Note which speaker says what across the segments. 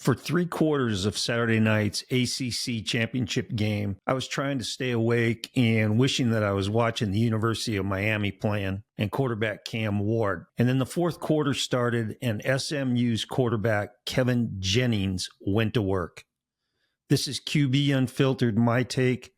Speaker 1: For 3/4 of Saturday night's ACC Championship game, I was trying to stay awake and wishing that I was watching the University of Miami playing and quarterback Cam Ward. And then the fourth quarter started and SMU's quarterback Kevin Jennings went to work. This is QB Unfiltered, my take,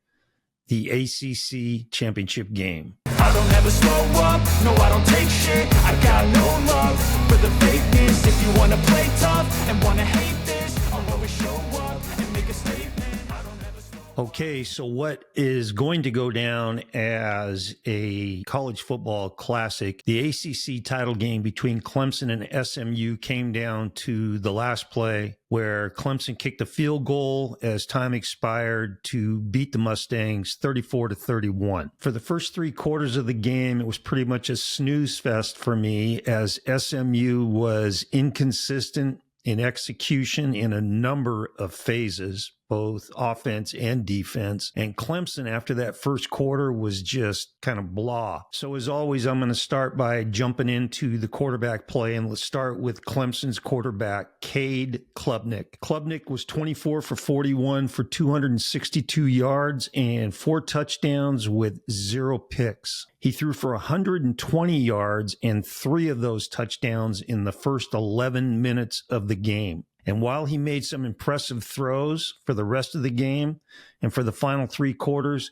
Speaker 1: the ACC Championship game.
Speaker 2: I don't ever slow up, no I don't take shit. I got no love for the fakeness. If you wanna play tough and wanna hate this, I'll always show up and make a statement. I don't ever slow up.
Speaker 1: Okay, so what is going to go down as a college football classic? The ACC title game between Clemson and SMU came down to the last play where Clemson kicked a field goal as time expired to beat the Mustangs 34-31. For the first 3/4 of the game, it was pretty much a snooze fest for me as SMU was inconsistent in execution in a number of phases, both offense and defense. And Clemson, after that first quarter, was just kind of blah. So as always, I'm going to start by jumping into the quarterback play, and let's start with Clemson's quarterback, Cade Klubnik. Klubnik was 24 for 41 for 262 yards and 4 touchdowns with 0 picks. He threw for 120 yards and 3 of those touchdowns in the first 11 minutes of the game. And while he made some impressive throws for the rest of the game and for the final 3 quarters,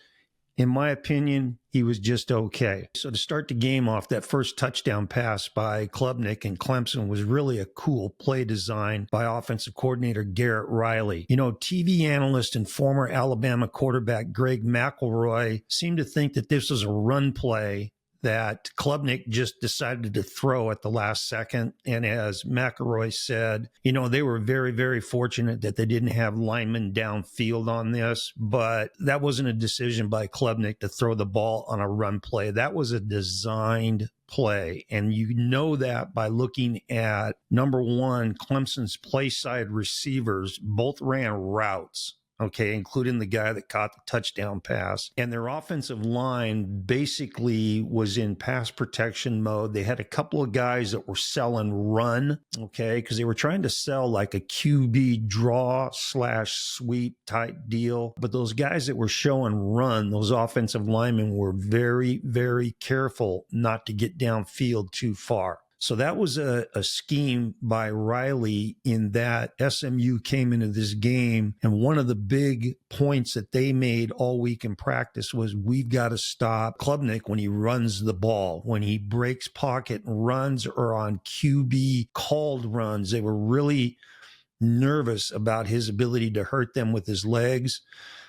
Speaker 1: in my opinion, he was just okay. So to start the game off, that first touchdown pass by Klubnik and Clemson was really a cool play design by offensive coordinator Garrett Riley. You know, TV analyst and former Alabama quarterback Greg McElroy seemed to think that this was a run play that Klubnik just decided to throw at the last second. And as McElroy said, you know, they were very, very fortunate that they didn't have linemen downfield on this, but that wasn't a decision by Klubnik to throw the ball on a run play. That was a designed play. And you know that by looking at, number one, Clemson's play side receivers both ran routes. Okay, including the guy that caught the touchdown pass. And their offensive line basically was in pass protection mode. They had a couple of guys that were selling run, okay, because they were trying to sell like a QB draw / sweep type deal. But those guys that were showing run, those offensive linemen were very, very careful not to get downfield too far. So that was a scheme by Riley in that SMU came into this game, and one of the big points that they made all week in practice was we've got to stop Klubnik when he runs the ball, when he breaks pocket and runs or on QB called runs. They were really nervous about his ability to hurt them with his legs.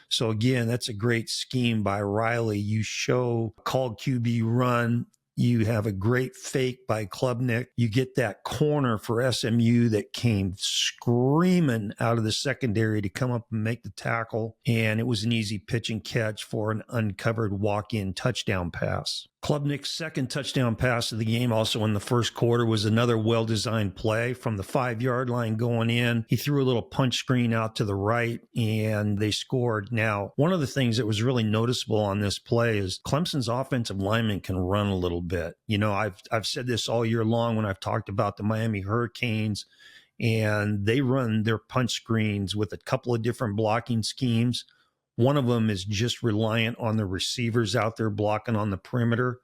Speaker 1: So again, that's a great scheme by Riley. You show called QB run. You have a great fake by Klubnik. You get that corner for SMU that came screaming out of the secondary to come up and make the tackle. And it was an easy pitch and catch for an uncovered walk-in touchdown pass. Klubnik's second touchdown pass of the game, also in the first quarter, was another well-designed play from the 5-yard line going in. He threw a little punch screen out to the right, and they scored. Now, one of the things that was really noticeable on this play is Clemson's offensive linemen can run a little bit. You know, I've said this all year long when I've talked about the Miami Hurricanes, and they run their punch screens with a couple of different blocking schemes. One of them is just reliant on the receivers out there blocking on the perimeter,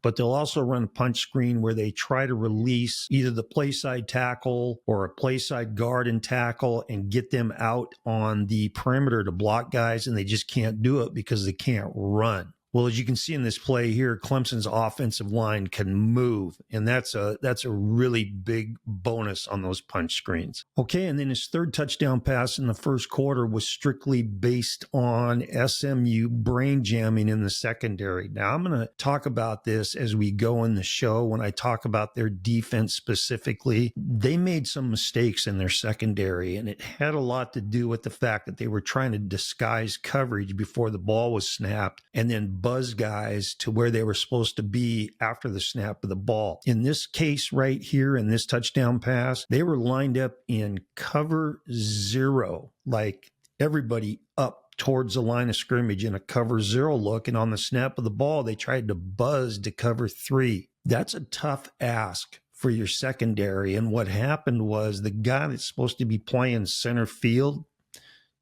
Speaker 1: but they'll also run a punch screen where they try to release either the play side tackle or a play side guard and tackle and get them out on the perimeter to block guys, and they just can't do it because they can't run. Well, as you can see in this play here, Clemson's offensive line can move, and that's a really big bonus on those punch screens. Okay, and then his third touchdown pass in the first quarter was strictly based on SMU brain jamming in the secondary. Now, I'm going to talk about this as we go in the show when I talk about their defense specifically. They made some mistakes in their secondary, and it had a lot to do with the fact that they were trying to disguise coverage before the ball was snapped and then buzz guys to where they were supposed to be after the snap of the ball. In this case right here, in this touchdown pass, they were lined up in cover 0, like everybody up towards the line of scrimmage in a cover 0 look. And on the snap of the ball, they tried to buzz to cover 3. That's a tough ask for your secondary. And what happened was the guy that's supposed to be playing center field,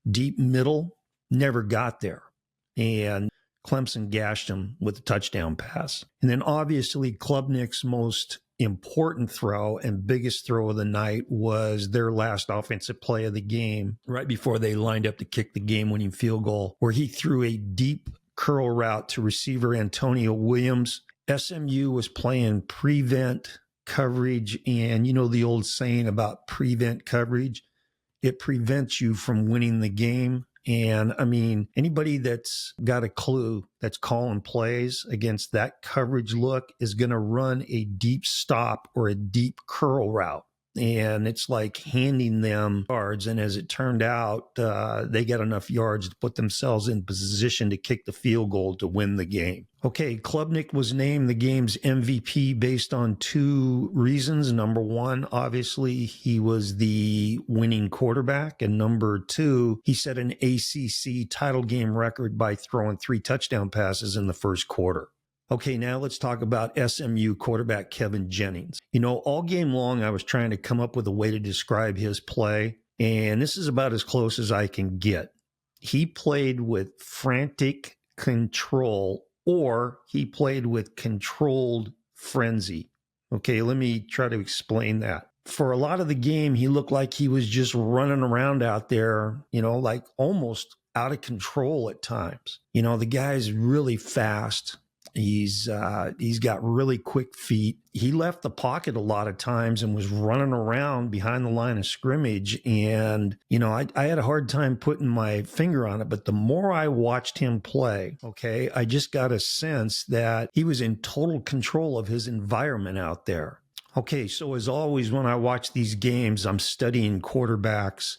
Speaker 1: deep middle, never got there. And Clemson gashed him with a touchdown pass. And then obviously Klubnik's most important throw and biggest throw of the night was their last offensive play of the game, right before they lined up to kick the game-winning field goal, where he threw a deep curl route to receiver Antonio Williams. SMU was playing prevent coverage, and you know the old saying about prevent coverage, it prevents you from winning the game. And I mean, anybody that's got a clue that's calling plays against that coverage look is going to run a deep stop or a deep curl route. And it's like handing them yards. And as it turned out, they got enough yards to put themselves in position to kick the field goal to win the game. Okay, Klubnik was named the game's MVP based on two reasons. Number one, obviously, he was the winning quarterback. And number two, he set an ACC title game record by throwing 3 touchdown passes in the first quarter. Okay, now let's talk about SMU quarterback Kevin Jennings. You know, all game long, I was trying to come up with a way to describe his play, and this is about as close as I can get. He played with frantic control, or he played with controlled frenzy. Okay, let me try to explain that. For a lot of the game, he looked like he was just running around out there, you know, like almost out of control at times. You know, the guy's really fast. He's got really quick feet. He left the pocket a lot of times and was running around behind the line of scrimmage. And, you know, I had a hard time putting my finger on it. But the more I watched him play, okay, I just got a sense that he was in total control of his environment out there. Okay, so as always, when I watch these games, I'm studying quarterbacks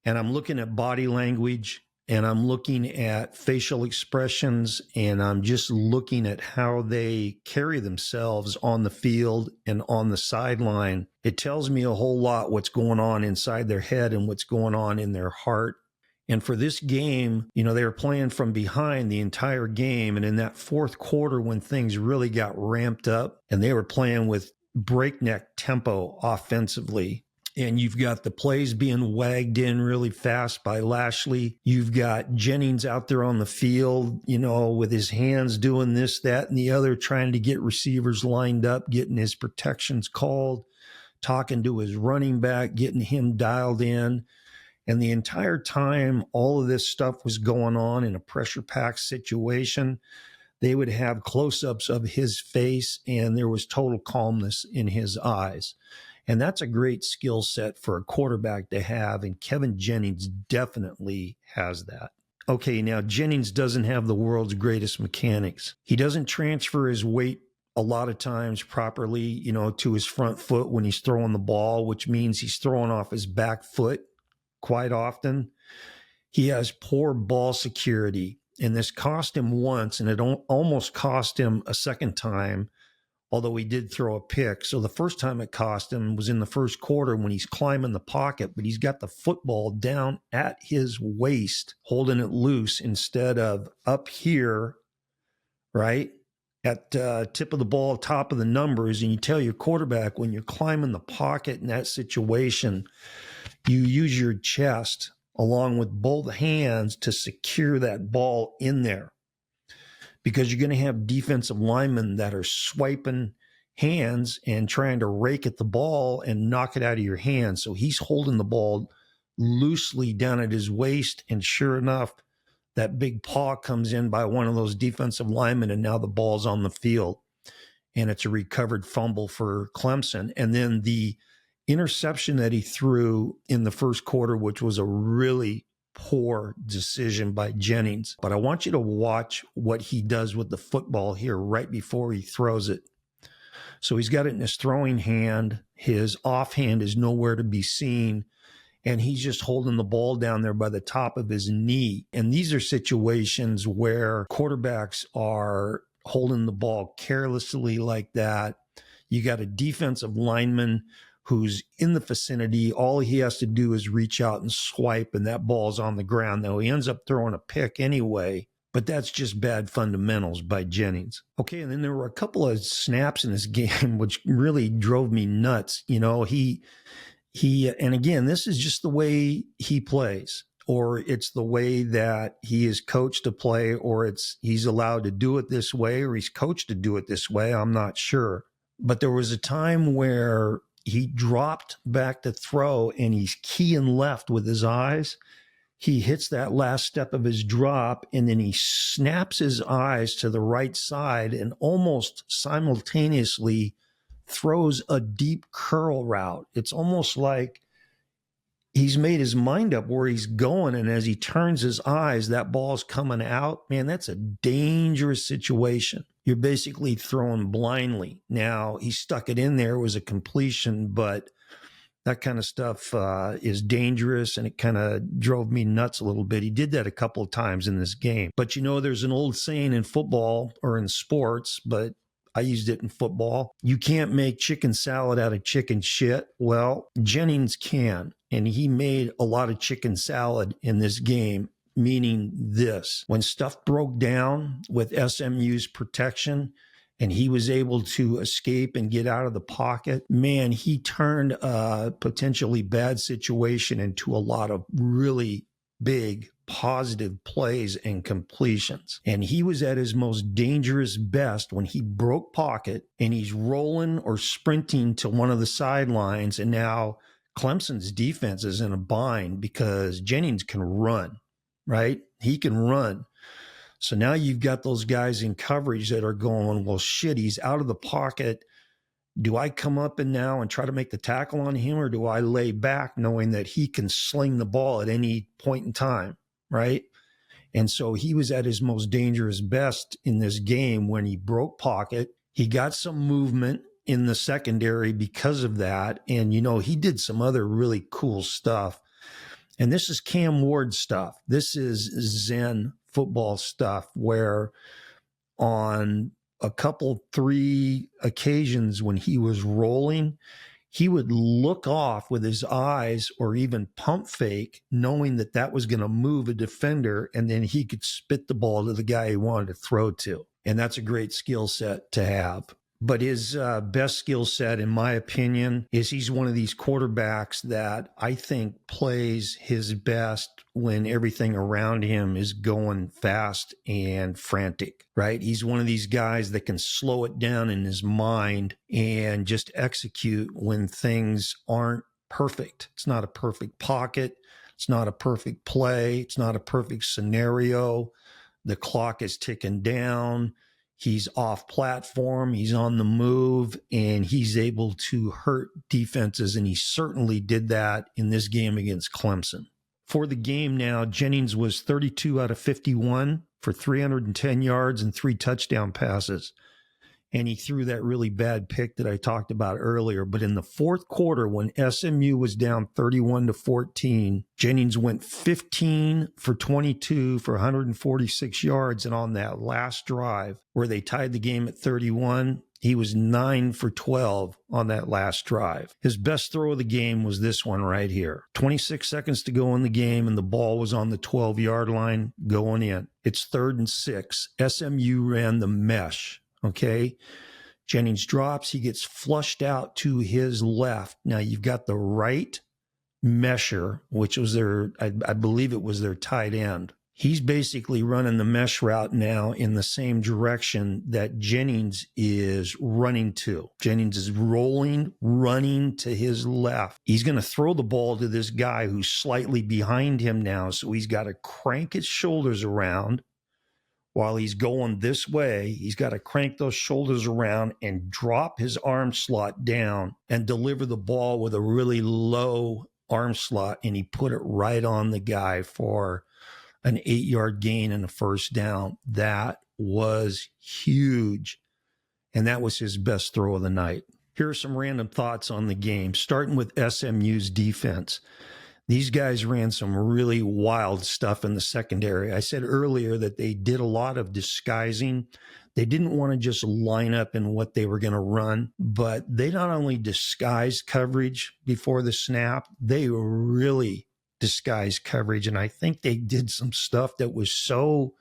Speaker 1: and I'm looking at body language. And I'm looking at facial expressions, and I'm just looking at how they carry themselves on the field and on the sideline. It tells me a whole lot what's going on inside their head and what's going on in their heart. And for this game, you know, they were playing from behind the entire game. And in that fourth quarter, when things really got ramped up and they were playing with breakneck tempo offensively, and you've got the plays being wagged in really fast by Lashley. You've got Jennings out there on the field, you know, with his hands doing this, that, and the other, trying to get receivers lined up, getting his protections called, talking to his running back, getting him dialed in. And the entire time all of this stuff was going on in a pressure-packed situation, they would have close-ups of his face, and there was total calmness in his eyes. And that's a great skill set for a quarterback to have, and Kevin Jennings definitely has that. Okay, now Jennings doesn't have the world's greatest mechanics. He doesn't transfer his weight a lot of times properly, you know, to his front foot when he's throwing the ball, which means he's throwing off his back foot quite often. He has poor ball security, and this cost him once, and it almost cost him a second time, although he did throw a pick. So the first time it cost him was in the first quarter when he's climbing the pocket, but he's got the football down at his waist, holding it loose instead of up here, right, at tip of the ball, top of the numbers. And you tell your quarterback when you're climbing the pocket in that situation, you use your chest along with both hands to secure that ball in there, because you're going to have defensive linemen that are swiping hands and trying to rake at the ball and knock it out of your hand. So he's holding the ball loosely down at his waist, and sure enough, that big paw comes in by one of those defensive linemen, and now the ball's on the field, and it's a recovered fumble for Clemson. And then the interception that he threw in the first quarter, which was a really poor decision by Jennings. But I want you to watch what he does with the football here right before he throws it. So he's got it in his throwing hand. His offhand is nowhere to be seen, and he's just holding the ball down there by the top of his knee. And these are situations where quarterbacks are holding the ball carelessly like that. You got a defensive lineman who's in the vicinity. All he has to do is reach out and swipe, and that ball's on the ground. Now, he ends up throwing a pick anyway, But that's just bad fundamentals by Jennings. Okay, and then there were a couple of snaps in this game which really drove me nuts. And again, this is just the way he plays, or it's the way that he is coached to play, or he's allowed to do it this way, or he's coached to do it this way. I'm not sure. But there was a time where he dropped back to throw and he's keying left with his eyes. He hits that last step of his drop, and then he snaps his eyes to the right side and almost simultaneously throws a deep curl route. It's almost like he's made his mind up where he's going, and as he turns his eyes, that ball's coming out. Man, that's a dangerous situation. You're basically throwing blindly. Now, he stuck it in there. It was a completion, but that kind of stuff is dangerous, and it kind of drove me nuts a little bit. He did that a couple of times in this game. But there's an old saying in football or in sports, but I used it in football. You can't make chicken salad out of chicken shit. Well, Jennings can, and he made a lot of chicken salad in this game, meaning this. When stuff broke down with SMU's protection, and he was able to escape and get out of the pocket, man, he turned a potentially bad situation into a lot of really big positive plays and completions. And he was at his most dangerous best when he broke pocket and he's rolling or sprinting to one of the sidelines. And now Clemson's defense is in a bind because Jennings can run, right? He can run. So now you've got those guys in coverage that are going, well, shit, he's out of the pocket. Do I come up and now and try to make the tackle on him, or do I lay back knowing that he can sling the ball at any point in time, right? And so he was at his most dangerous best in this game when he broke pocket. He got some movement in the secondary because of that. And, he did some other really cool stuff. And this is Cam Ward stuff. This is Zen football stuff, where on a couple, 3 occasions when he was rolling, he would look off with his eyes or even pump fake, knowing that that was going to move a defender, and then he could spit the ball to the guy he wanted to throw to. And that's a great skill set to have. But his best skill set, in my opinion, is he's one of these quarterbacks that I think plays his best when everything around him is going fast and frantic, right? He's one of these guys that can slow it down in his mind and just execute when things aren't perfect. It's not a perfect pocket. It's not a perfect play. It's not a perfect scenario. The clock is ticking down. He's off platform, he's on the move, and he's able to hurt defenses, and he certainly did that in this game against Clemson. For the game now, Jennings was 32 out of 51 for 310 yards and 3 touchdown passes. And he threw that really bad pick that I talked about earlier. But in the fourth quarter, when SMU was down 31-14, Jennings went 15 for 22 for 146 yards. And on that last drive where they tied the game at 31, he was 9 for 12 on that last drive. His best throw of the game was this one right here. 26 seconds to go in the game, and the ball was on the 12-yard line going in. It's 3rd and 6. SMU ran the mesh. Okay, Jennings drops. He gets flushed out to his left. Now you've got the right mesher, which was I believe it was their tight end. He's basically running the mesh route now in the same direction that Jennings is running to. Jennings is running to his left. He's going to throw the ball to this guy who's slightly behind him now. So he's got to crank his shoulders around. While he's going this way, he's got to crank those shoulders around and drop his arm slot down and deliver the ball with a really low arm slot. And he put it right on the guy for an 8-yard gain and a first down. That was huge. And that was his best throw of the night. Here are some random thoughts on the game, starting with SMU's defense. These guys ran some really wild stuff in the secondary. I said earlier that they did a lot of disguising. They didn't want to just line up in what they were going to run, but they not only disguised coverage before the snap, they really disguised coverage. And I think they did some stuff that was so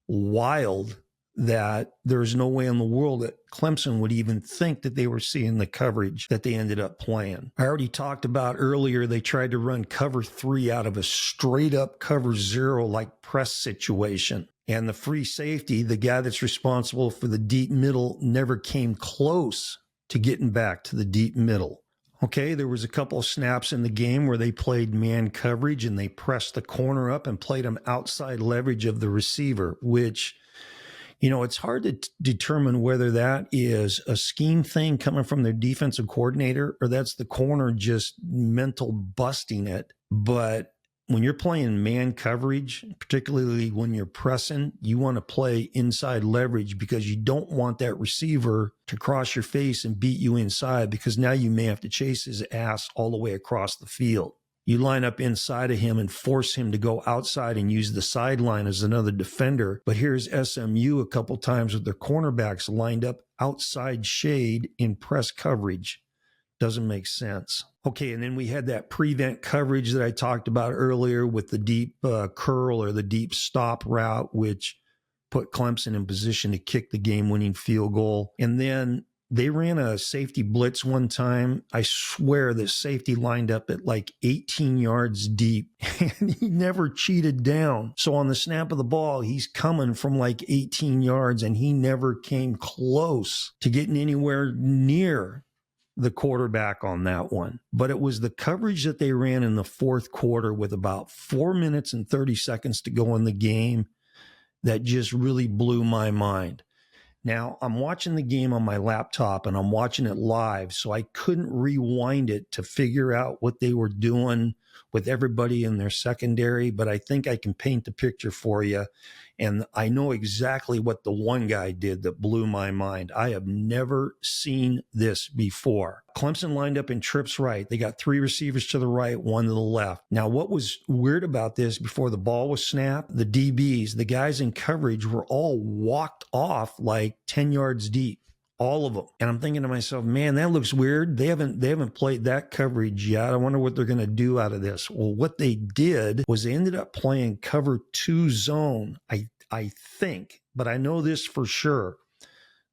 Speaker 1: wild that there's no way in the world that Clemson would even think that they were seeing the coverage that they ended up playing. I already talked about earlier, they tried to run cover 3 out of a straight up cover 0 like press situation. And the free safety, the guy that's responsible for the deep middle, never came close to getting back to the deep middle. Okay, there was a couple of snaps in the game where they played man coverage and they pressed the corner up and played them outside leverage of the receiver, which, you know, it's hard to determine whether that is a scheme thing coming from their defensive coordinator or that's the corner just mental busting it. But when you're playing man coverage, particularly when you're pressing, you want to play inside leverage because you don't want that receiver to cross your face and beat you inside, because now you may have to chase his ass all the way across the field. You line up inside of him and force him to go outside and use the sideline as another defender. But here's SMU a couple times with their cornerbacks lined up outside shade in press coverage. Doesn't make sense. Okay, and then we had that prevent coverage that I talked about earlier with the deep curl or the deep stop route, which put Clemson in position to kick the game-winning field goal. And then they ran a safety blitz one time. I swear the safety lined up at like 18 yards deep, and he never cheated down. So on the snap of the ball, he's coming from like 18 yards, and he never came close to getting anywhere near the quarterback on that one. But it was the coverage that they ran in the fourth quarter with about 4 minutes and 30 seconds to go in the game that just really blew my mind. Now, I'm watching the game on my laptop and I'm watching it live, so I couldn't rewind it to figure out what they were doing with everybody in their secondary, but I think I can paint the picture for you. And I know exactly what the one guy did that blew my mind. I have never seen this before. Clemson lined up in trips right. They got 3 receivers to the right, 1 to the left. Now, what was weird about this, before the ball was snapped, the DBs, the guys in coverage, were all walked off like 10 yards deep. All of them. And I'm thinking to myself, man, that looks weird. They haven't played that coverage yet. I wonder what they're going to do out of this. Well, what they did was they ended up playing cover 2 zone, I think, but I know this for sure.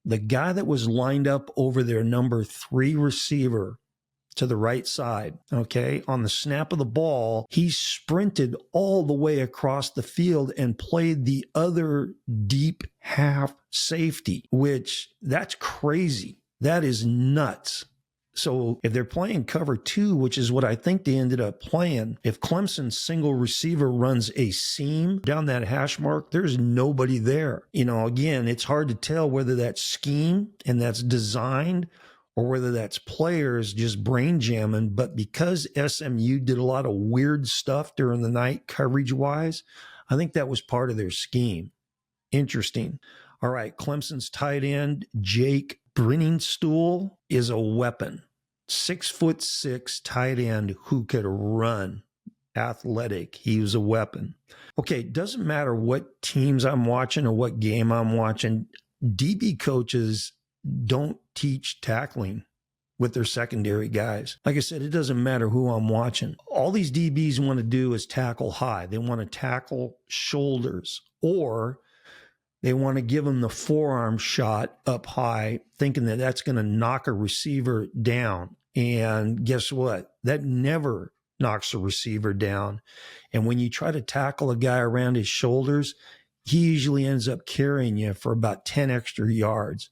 Speaker 1: The guy that was lined up over their number 3 receiver to the right side, okay, on the snap of the ball, he sprinted all the way across the field and played the other deep half safety, which that's crazy. That is nuts. So if they're playing cover 2, which is what I think they ended up playing, if Clemson's single receiver runs a seam down that hash mark, there's nobody there. You know, again, it's hard to tell whether that's scheme and that's designed or whether that's players just brain jamming. But because SMU did a lot of weird stuff during the night coverage-wise, I think that was part of their scheme. Interesting. All right, Clemson's tight end, Jake Brenningstool, is a weapon. 6'6" tight end who could run. Athletic. He was a weapon. Okay, it doesn't matter what teams I'm watching or what game I'm watching. DB coaches don't teach tackling with their secondary guys. Like I said, it doesn't matter who I'm watching. All these DBs want to do is tackle high. They want to tackle shoulders, or they want to give them the forearm shot up high, thinking that that's going to knock a receiver down. And guess what? That never knocks a receiver down. And when you try to tackle a guy around his shoulders, he usually ends up carrying you for about 10 extra yards.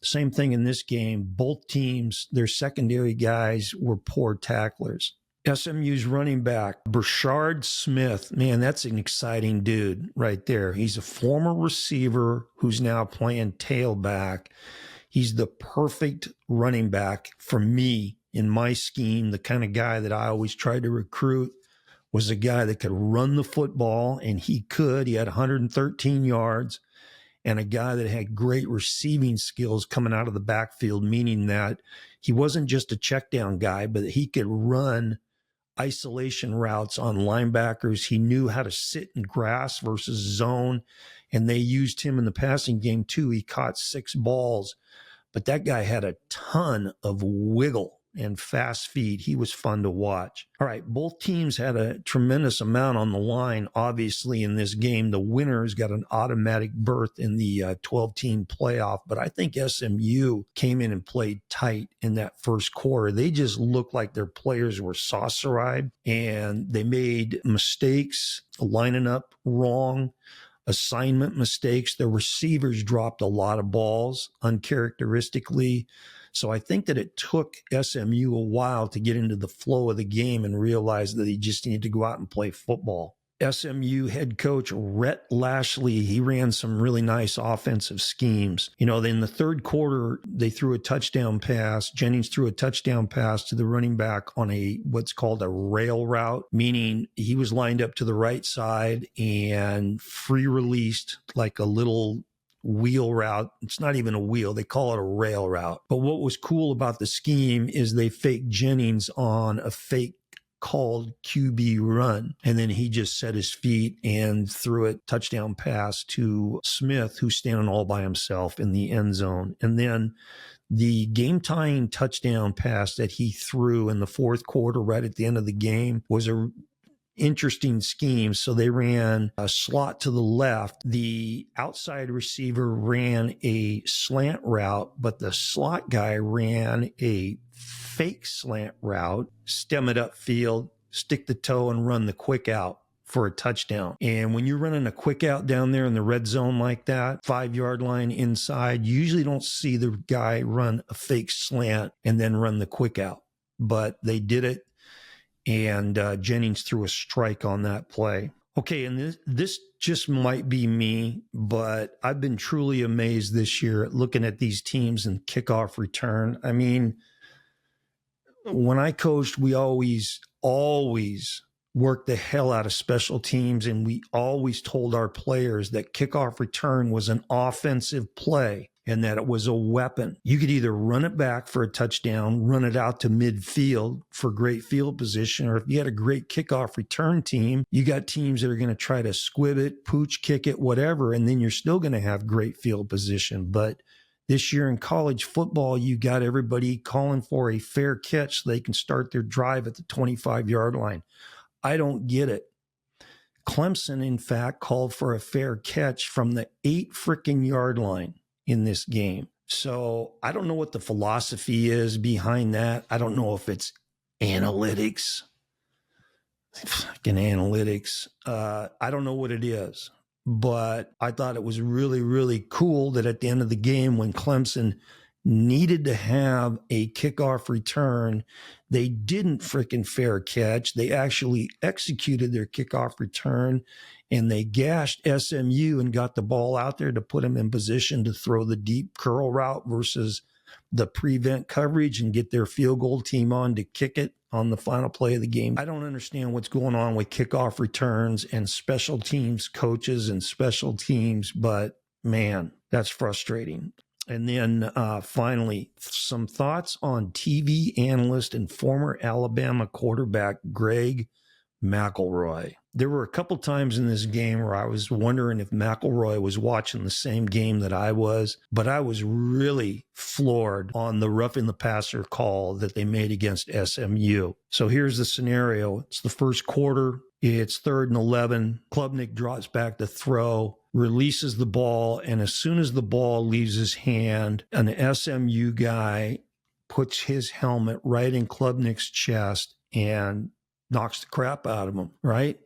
Speaker 1: Same thing in this game. Both teams, their secondary guys were poor tacklers. SMU's running back, Brashard Smith, man, that's an exciting dude right there. He's a former receiver who's now playing tailback. He's the perfect running back for me in my scheme. The kind of guy that I always tried to recruit was a guy that could run the football, and he could. He had 113 yards. And a guy that had great receiving skills coming out of the backfield, meaning that he wasn't just a check down guy, but he could run isolation routes on linebackers. He knew how to sit in grass versus zone, and they used him in the passing game too. He caught 6 balls, but that guy had a ton of wiggle and fast feet. He was fun to watch. All right, both teams had a tremendous amount on the line, obviously, in this game. The winners got an automatic berth in the 12-team playoff, but I think SMU came in and played tight in that first quarter. They just looked like their players were saucer-eyed, and they made mistakes, lining up wrong, assignment mistakes. The receivers dropped a lot of balls uncharacteristically. So I think that it took SMU a while to get into the flow of the game and realize that they just needed to go out and play football. SMU head coach Rhett Lashley, he ran some really nice offensive schemes. You know, in the third quarter, they threw a touchdown pass. Jennings threw a touchdown pass to the running back on what's called a rail route, meaning he was lined up to the right side and free released like a little wheel route. It's not even a wheel. They call it a rail route. But what was cool about the scheme is they faked Jennings on a fake called QB run. And then he just set his feet and threw a touchdown pass to Smith, who's standing all by himself in the end zone. And then the game-tying touchdown pass that he threw in the fourth quarter right at the end of the game was a interesting scheme. So they ran a slot to the left. The outside receiver ran a slant route, but the slot guy ran a fake slant route, stem it upfield, stick the toe, and run the quick out for a touchdown. And when you're running a quick out down there in the red zone like that, 5-yard line inside, you usually don't see the guy run a fake slant and then run the quick out. But they did it. And Jennings threw a strike on that play. Okay, and this just might be me, but I've been truly amazed this year at looking at these teams and kickoff return. I mean, when I coached, we always worked the hell out of special teams, and we always told our players that kickoff return was an offensive play and that it was a weapon. You could either run it back for a touchdown, run it out to midfield for great field position, or if you had a great kickoff return team, you got teams that are going to try to squib it, pooch, kick it, whatever, and then you're still going to have great field position. But this year in college football, you got everybody calling for a fair catch so they can start their drive at the 25-yard line. I don't get it. Clemson, in fact, called for a fair catch from the 8-freaking-yard line in this game. So I don't know what the philosophy is behind that. I don't know if it's analytics. Fucking analytics. I don't know what it is. But I thought it was really, really cool that at the end of the game, when Clemson needed to have a kickoff return, they didn't freaking fair catch. They actually executed their kickoff return, and they gashed SMU and got the ball out there to put them in position to throw the deep curl route versus the prevent coverage and get their field goal team on to kick it on the final play of the game. I don't understand what's going on with kickoff returns and special teams coaches and special teams, but man, that's frustrating. And then finally, some thoughts on TV analyst and former Alabama quarterback Greg McElroy. There were a couple times in this game where I was wondering if McElroy was watching the same game that I was, but I was really floored on the roughing the passer call that they made against SMU. So here's the scenario. It's the first quarter. It's 3rd and 11. Klubnik drops back to throw, releases the ball, and as soon as the ball leaves his hand, an SMU guy puts his helmet right in Klubnik's chest and knocks the crap out of him, right?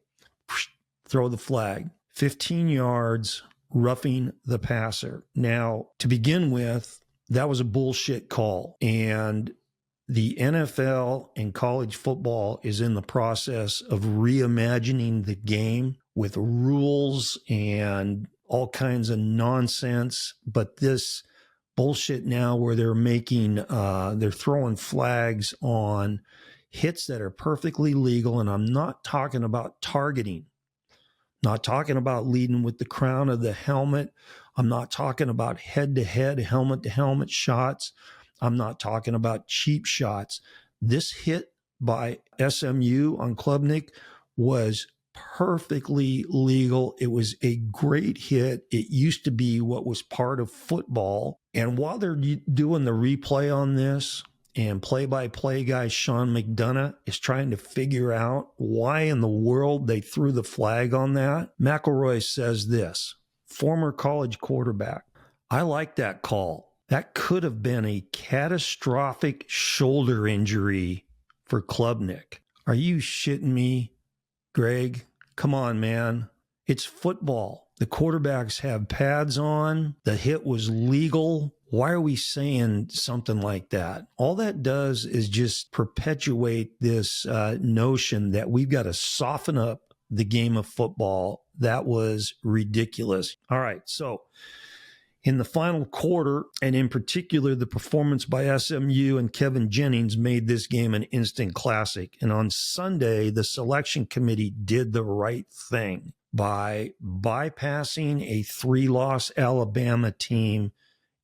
Speaker 1: Throw the flag. 15 yards, roughing the passer. Now, to begin with, that was a bullshit call. And the NFL and college football is in the process of reimagining the game with rules and all kinds of nonsense. But this bullshit now where they're throwing flags on hits that are perfectly legal. And I'm not talking about targeting, not talking about leading with the crown of the helmet. I'm not talking about head-to-head, helmet-to-helmet shots. I'm not talking about cheap shots. This hit by SMU on Klubnik was perfectly legal. It was a great hit. It used to be what was part of football. And while they're doing the replay on this, and play-by-play guy Sean McDonough is trying to figure out why in the world they threw the flag on that. McElroy says this, former college quarterback, I like that call. That could have been a catastrophic shoulder injury for Klubnik. Are you shitting me, Greg? Come on, man. It's football. The quarterbacks have pads on. The hit was legal. Why are we saying something like that? All that does is just perpetuate this notion that we've got to soften up the game of football. That was ridiculous. All right, so in the final quarter, and in particular, the performance by SMU and Kevin Jennings made this game an instant classic. And on Sunday, the selection committee did the right thing by bypassing a 3-loss Alabama team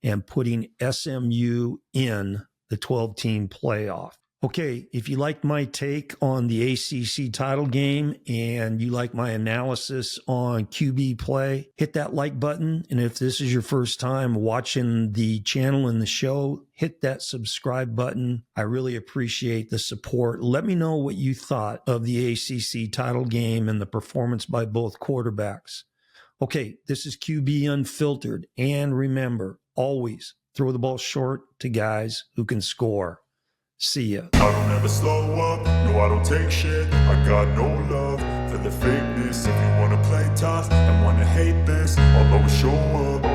Speaker 1: and putting SMU in the 12-team playoff. Okay, if you liked my take on the ACC title game and you like my analysis on QB play, hit that like button. And if this is your first time watching the channel and the show, hit that subscribe button. I really appreciate the support. Let me know what you thought of the ACC title game and the performance by both quarterbacks. Okay, this is QB Unfiltered. And remember, always throw the ball short to guys who can score. See ya.
Speaker 2: I don't ever slow up, no I don't take shit. I got no love for the fakeness. If you wanna play tough and wanna hate this, I'll always show up.